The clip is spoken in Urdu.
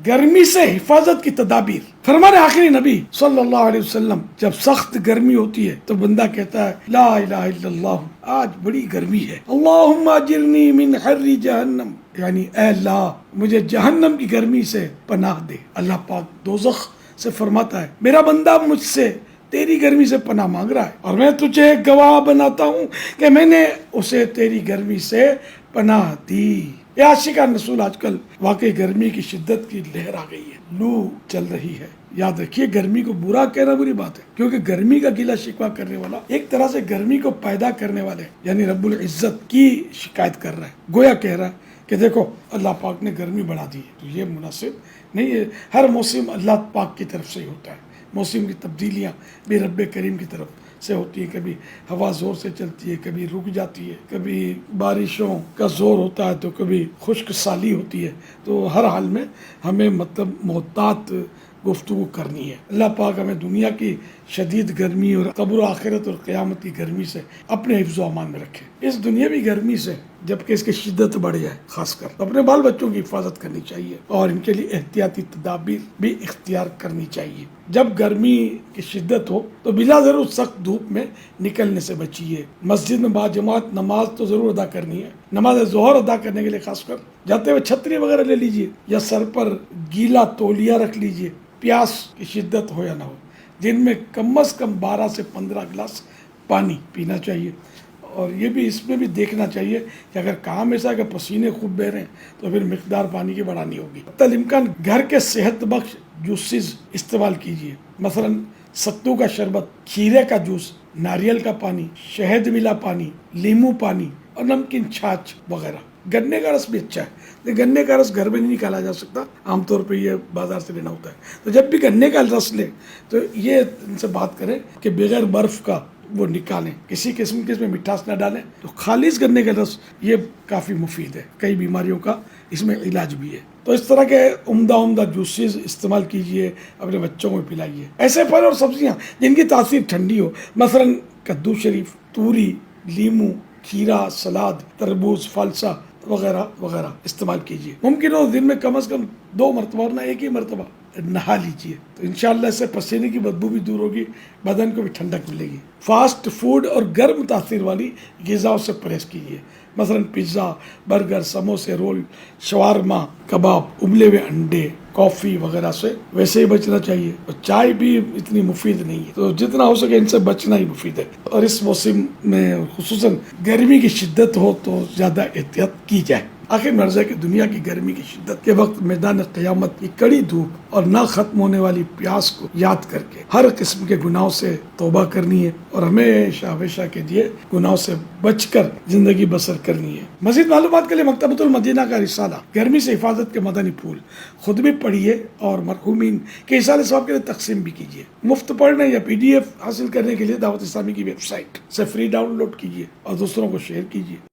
گرمی سے حفاظت کی تدابیر. فرمان آخری نبی صلی اللہ علیہ وسلم جب سخت گرمی ہوتی ہے تو بندہ کہتا ہے لا الہ الا اللہ، آج بڑی گرمی ہے، اللہم اجرنی من حر جہنم، یعنی اے اللہ مجھے جہنم کی گرمی سے پناہ دے. اللہ پاک دوزخ سے فرماتا ہے میرا بندہ مجھ سے تیری گرمی سے پناہ مانگ رہا ہے اور میں تجھے گواہ بناتا ہوں کہ میں نے اسے تیری گرمی سے پناہ دی. یہ عاشقان رسول آج کل واقعی گرمی کی شدت کی لہر آ گئی ہے، لو چل رہی ہے. یاد رکھیے گرمی کو برا کہنا بری بات ہے، کیونکہ گرمی کا گلہ شکوہ کرنے والا ایک طرح سے گرمی کو پیدا کرنے والے یعنی رب العزت کی شکایت کر رہا ہے. گویا کہہ رہا ہے کہ دیکھو اللہ پاک نے گرمی بڑھا دی ہے. تو یہ مناسب نہیں ہے. ہر موسم اللہ پاک کی طرف سے ہی ہوتا ہے. موسم کی تبدیلیاں بھی رب کریم کی طرف سے ہوتی ہے. کبھی ہوا زور سے چلتی ہے، کبھی رک جاتی ہے، کبھی بارشوں کا زور ہوتا ہے تو کبھی خشک سالی ہوتی ہے. تو ہر حال میں ہمیں محتاط گفتگو کرنی ہے. اللہ پاک ہمیں دنیا کی شدید گرمی اور قبر و آخرت اور قیامت کی گرمی سے اپنے حفظ و امان میں رکھے. اس دنیاوی گرمی سے جبکہ اس کی شدت بڑھ جائے خاص کر اپنے بال بچوں کی حفاظت کرنی چاہیے اور ان کے لیے احتیاطی تدابیر بھی اختیار کرنی چاہیے. جب گرمی کی شدت ہو تو بلا ضرور سخت دھوپ میں نکلنے سے بچیے. مسجد میں باجماعت نماز تو ضرور ادا کرنی ہے. نماز ظہر ادا کرنے کے لیے خاص کر جاتے ہوئے چھتری وغیرہ لے لیجیے یا سر پر گیلا تولیہ رکھ لیجیے. پیاس کی شدت ہو یا نہ ہو دن میں کم از کم 12 سے 15 گلاس پانی پینا چاہیے. اور یہ بھی اس میں بھی دیکھنا چاہیے کہ اگر کام ایسا ہے کہ پسینے خوب بہ رہے ہیں تو پھر مقدار پانی کی بڑھانی ہوگی. حتی الامکان گھر کے صحت بخش جوسز استعمال کیجیے، مثلا ستو کا شربت، کھیرے کا جوس، ناریل کا پانی، شہد ملا پانی، لیمو پانی اور نمکین چھاچھ وغیرہ. گنے کا رس بھی اچھا ہے. گنے کا رس گھر میں نہیں نکالا جا سکتا، عام طور پہ یہ بازار سے لینا ہوتا ہے. تو جب بھی گنے کا رس لیں تو یہ ان سے بات کریں کہ بغیر برف کا وہ نکالیں، کسی قسم کے اس میں مٹھاس نہ ڈالیں. تو خالص گنے کا رس یہ کافی مفید ہے، کئی بیماریوں کا اس میں علاج بھی ہے. تو اس طرح کے عمدہ جوسز استعمال کیجئے، اپنے بچوں کو پلائیے. ایسے پھل اور سبزیاں جن کی تاثیر ٹھنڈی ہو، مثلا کدو شریف، توری، لیمو، کھیرا، سلاد، تربوز، فالسا وغیرہ وغیرہ استعمال کیجیے. ممکن ہو دن میں کم از کم 2 مرتبہ اور نہ ایک ہی مرتبہ نہا لیجیے. تو انشاءاللہ اس سے پسینے کی بدبو بھی دور ہوگی، بدن کو بھی ٹھنڈک ملے گی. فاسٹ فوڈ اور گرم تاثیر والی غذاؤں سے پرہیز کیجیے، مثلا پیزا، برگر، سموسے، رول، شوارما، کباب، ابلے ہوئے انڈے، کافی وغیرہ سے ویسے ہی بچنا چاہیے. اور چائے بھی اتنی مفید نہیں ہے، تو جتنا ہو سکے ان سے بچنا ہی مفید ہے. اور اس موسم میں خصوصاً گرمی کی شدت ہو تو زیادہ احتیاط کی جائے. آخر مرض ہے کہ دنیا کی گرمی کی شدت کے وقت میدان قیامت کی کڑی دھوپ اور نہ ختم ہونے والی پیاس کو یاد کر کے ہر قسم کے گناہوں سے توبہ کرنی ہے اور ہمیشہ ہمیشہ کے لیے گناہوں سے بچ کر زندگی بسر کرنی ہے. مزید معلومات کے لیے مکتبۃ المدینہ کا رسالہ گرمی سے حفاظت کے مدنی پھول خود بھی پڑھیے اور مرحومین کے اصالہ ثواب کے لیے تقسیم بھی کیجیے. مفت پڑھنے یا PDF حاصل کرنے کے لیے دعوت اسلامی کی ویب سائٹ سے فری ڈاؤن لوڈ کیجیے اور دوسروں کو شیئر کیجیے.